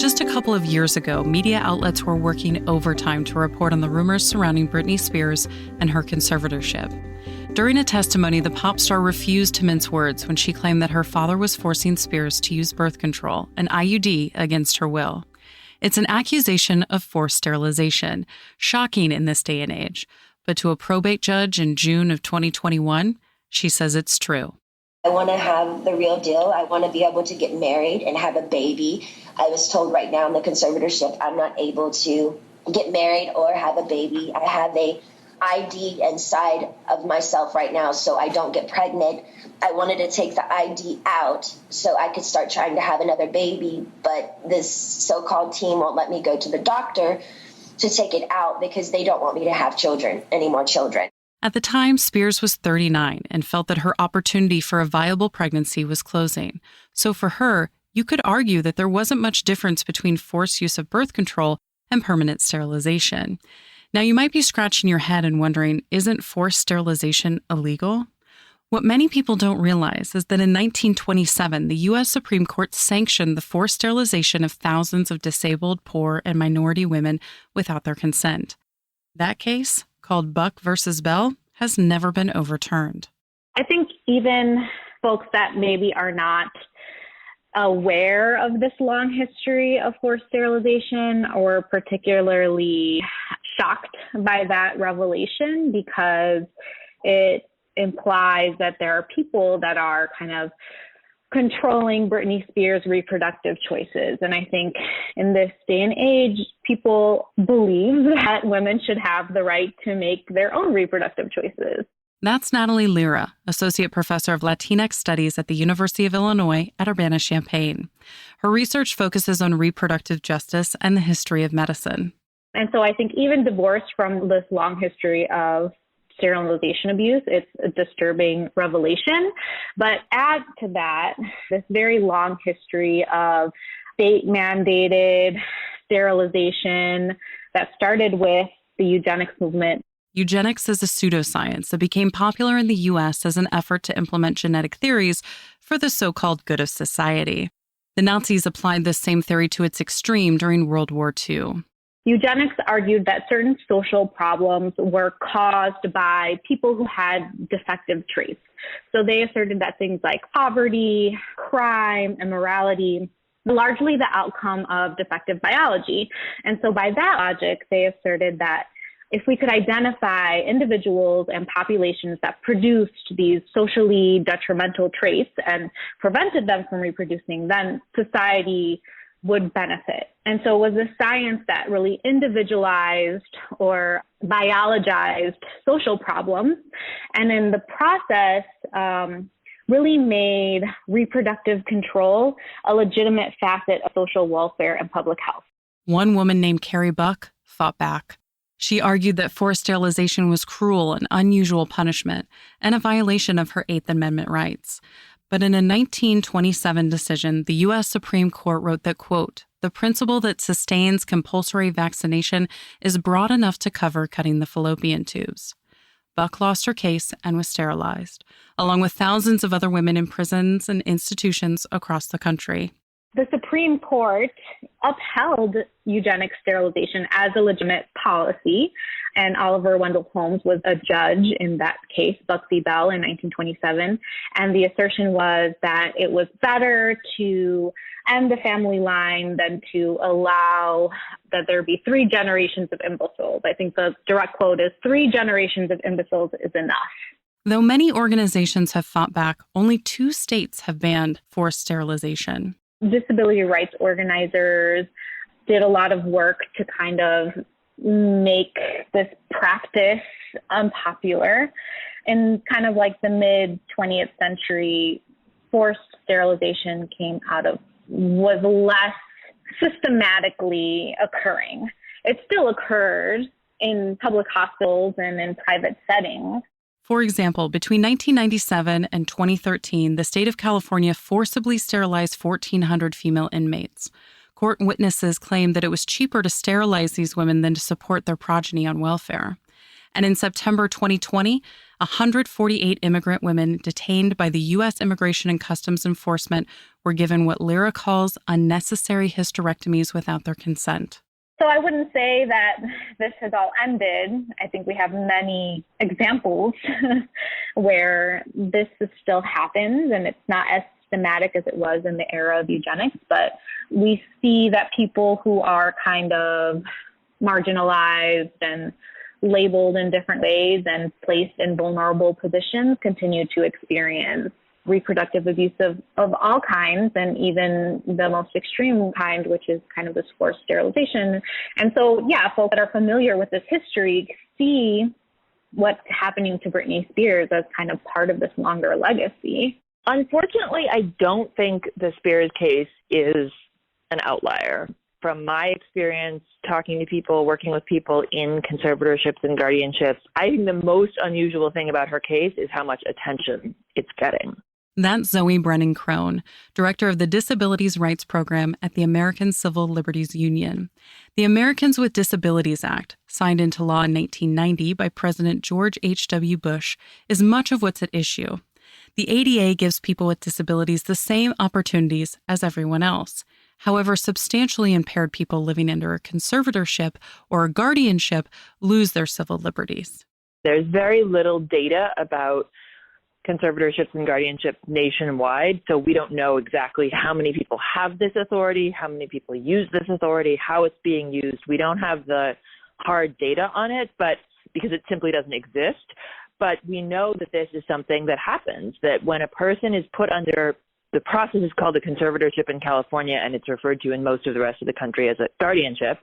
Just a couple of years ago, media outlets were working overtime to report on the rumors surrounding Britney Spears and her conservatorship. During a testimony, the pop star refused to mince words when she claimed that her father was forcing Spears to use birth control, an IUD, against her will. It's an accusation of forced sterilization, shocking in this day and age. But to a probate judge in June of 2021, she says it's true. I want to have the real deal. I want to be able to get married and have a baby. I was told right now in the conservatorship I'm not able to get married or have a baby. I have a ID inside of myself right now so I don't get pregnant. I wanted to take the ID out so I could start trying to have another baby, but this so-called team won't let me go to the doctor to take it out because they don't want me to have children, any more children. At the time, Spears was 39 and felt that her opportunity for a viable pregnancy was closing. So for her, you could argue that there wasn't much difference between forced use of birth control and permanent sterilization. Now, you might be scratching your head and wondering, isn't forced sterilization illegal? What many people don't realize is that in 1927, the U.S. Supreme Court sanctioned the forced sterilization of thousands of disabled, poor, and minority women without their consent. That case, called Buck versus Bell, has never been overturned. I think even folks that maybe are not aware of this long history of forced sterilization or particularly shocked by that revelation because it implies that there are people that are kind of controlling Britney Spears' reproductive choices. And I think in this day and age, people believe that women should have the right to make their own reproductive choices. That's Natalie Lira, Associate Professor of Latinx Studies at the University of Illinois at Urbana-Champaign. Her research focuses on reproductive justice and the history of medicine. And so I think even divorced from this long history of sterilization abuse, it's a disturbing revelation. But add to that, this very long history of state-mandated sterilization that started with the eugenics movement. Eugenics is a pseudoscience that became popular in the U.S. as an effort to implement genetic theories for the so-called good of society. The Nazis applied this same theory to its extreme during World War II. Eugenics argued that certain social problems were caused by people who had defective traits. So they asserted that things like poverty, crime, immorality were largely the outcome of defective biology. And so by that logic, they asserted that if we could identify individuals and populations that produced these socially detrimental traits and prevented them from reproducing, then society would benefit. And so it was a science that really individualized or biologized social problems, and in the process, really made reproductive control a legitimate facet of social welfare and public health. One woman named Carrie Buck fought back. She argued that forced sterilization was cruel and unusual punishment and a violation of her Eighth Amendment rights. But in a 1927 decision, the U.S. Supreme Court wrote that, quote, the principle that sustains compulsory vaccination is broad enough to cover cutting the fallopian tubes. Buck lost her case and was sterilized, along with thousands of other women in prisons and institutions across the country. The Supreme Court upheld eugenic sterilization as a legitimate policy, and Oliver Wendell Holmes was a judge in that case, Buck v. Bell, in 1927. And the assertion was that it was better to end the family line than to allow that there be 3 generations of imbeciles. I think the direct quote is 3 generations of imbeciles is enough. Though many organizations have fought back, only 2 states have banned forced sterilization. Disability rights organizers did a lot of work to kind of make this practice unpopular. In kind of like the mid-20th century, forced sterilization was less systematically occurring. It still occurred in public hospitals and in private settings. For example, between 1997 and 2013, the state of California forcibly sterilized 1,400 female inmates. Court witnesses claimed that it was cheaper to sterilize these women than to support their progeny on welfare. And in September 2020, 148 immigrant women detained by the U.S. Immigration and Customs Enforcement were given what Lyra calls unnecessary hysterectomies without their consent. So I wouldn't say that this has all ended. I think we have many examples where this still happens, and it's not as systematic as it was in the era of eugenics, but we see that people who are kind of marginalized and labeled in different ways and placed in vulnerable positions continue to experience reproductive abuse of all kinds, and even the most extreme kind, which is kind of this forced sterilization. And so, folks that are familiar with this history see what's happening to Britney Spears as kind of part of this longer legacy. Unfortunately, I don't think the Spears case is an outlier. From my experience talking to people, working with people in conservatorships and guardianships, I think the most unusual thing about her case is how much attention it's getting. That's Zoe Brennan-Crone, director of the Disabilities Rights Program at the American Civil Liberties Union. The Americans with Disabilities Act, signed into law in 1990 by President George H.W. Bush, is much of what's at issue. The ADA gives people with disabilities the same opportunities as everyone else. However, substantially impaired people living under a conservatorship or a guardianship lose their civil liberties. There's very little data about conservatorships and guardianships nationwide, so we don't know exactly how many people have this authority, how many people use this authority, how it's being used. We don't have the hard data on it, but because it simply doesn't exist. But we know that this is something that happens, that when a person is put under, the process is called a conservatorship in California, and it's referred to in most of the rest of the country as a guardianship.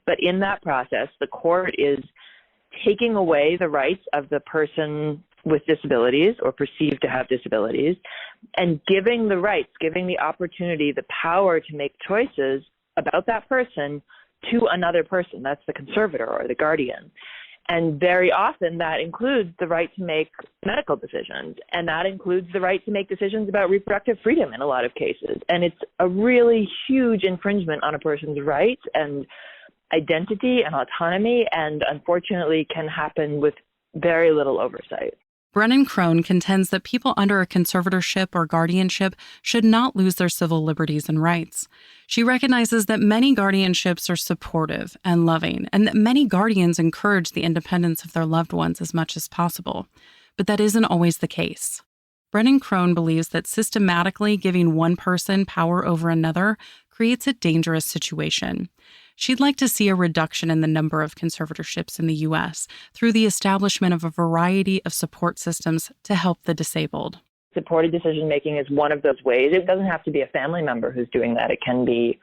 But in that process, the court is taking away the rights of the person with disabilities or perceived to have disabilities, and giving the rights, giving the opportunity, the power to make choices about that person to another person. That's the conservator or the guardian. And very often that includes the right to make medical decisions, and that includes the right to make decisions about reproductive freedom in a lot of cases. And it's a really huge infringement on a person's rights and identity and autonomy, and unfortunately can happen with very little oversight. Brennan-Crone contends that people under a conservatorship or guardianship should not lose their civil liberties and rights. She recognizes that many guardianships are supportive and loving, and that many guardians encourage the independence of their loved ones as much as possible. But that isn't always the case. Brennan-Crone believes that systematically giving one person power over another creates a dangerous situation. She'd like to see a reduction in the number of conservatorships in the U.S. through the establishment of a variety of support systems to help the disabled. Supported decision-making is one of those ways. It doesn't have to be a family member who's doing that. It can be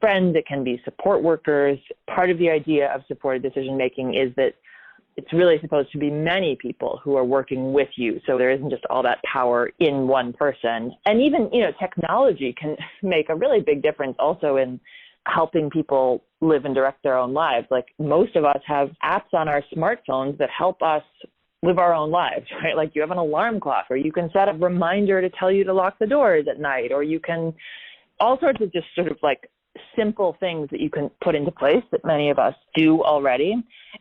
friends, it can be support workers. Part of the idea of supported decision-making is that it's really supposed to be many people who are working with you. So there isn't just all that power in one person. And even, technology can make a really big difference also in helping people live and direct their own lives. Like most of us have apps on our smartphones that help us live our own lives, right? Like you have an alarm clock, or you can set a reminder to tell you to lock the doors at night, or you can, all sorts of just sort of like simple things that you can put into place that many of us do already,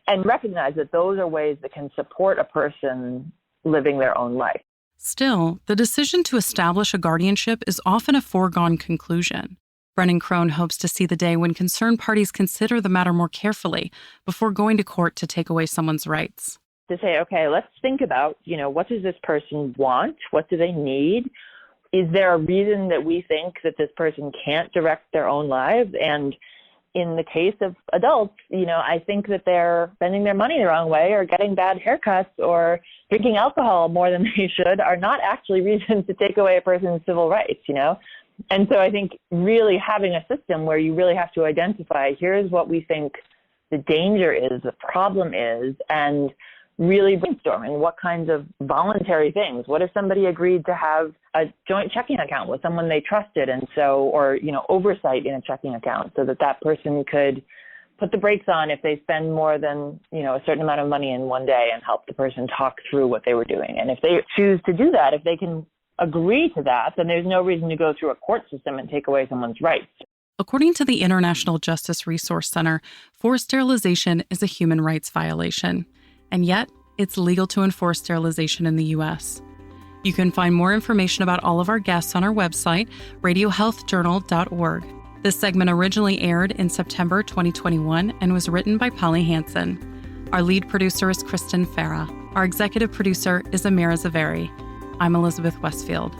and recognize that those are ways that can support a person living their own life. Still, the decision to establish a guardianship is often a foregone conclusion. Brennan-Crone hopes to see the day when concerned parties consider the matter more carefully before going to court to take away someone's rights. To say, okay, let's think about, what does this person want? What do they need? Is there a reason that we think that this person can't direct their own lives? And in the case of adults, I think that they're spending their money the wrong way, or getting bad haircuts, or drinking alcohol more than they should, are not actually reasons to take away a person's civil rights, And so I think really having a system where you really have to identify, here's what we think the danger is, the problem is, and really brainstorming what kinds of voluntary things. What if somebody agreed to have a joint checking account with someone they trusted, and so, or, oversight in a checking account, so that that person could put the brakes on if they spend more than, a certain amount of money in one day, and help the person talk through what they were doing. And if they choose to do that, if they can agree to that, then there's no reason to go through a court system and take away someone's rights. According to the International Justice Resource Center, forced sterilization is a human rights violation. And yet, it's legal to enforce sterilization in the U.S. You can find more information about all of our guests on our website, radiohealthjournal.org. This segment originally aired in September 2021 and was written by Polly Hansen. Our lead producer is Kristen Farah. Our executive producer is Amira Zaveri. I'm Elizabeth Westfield.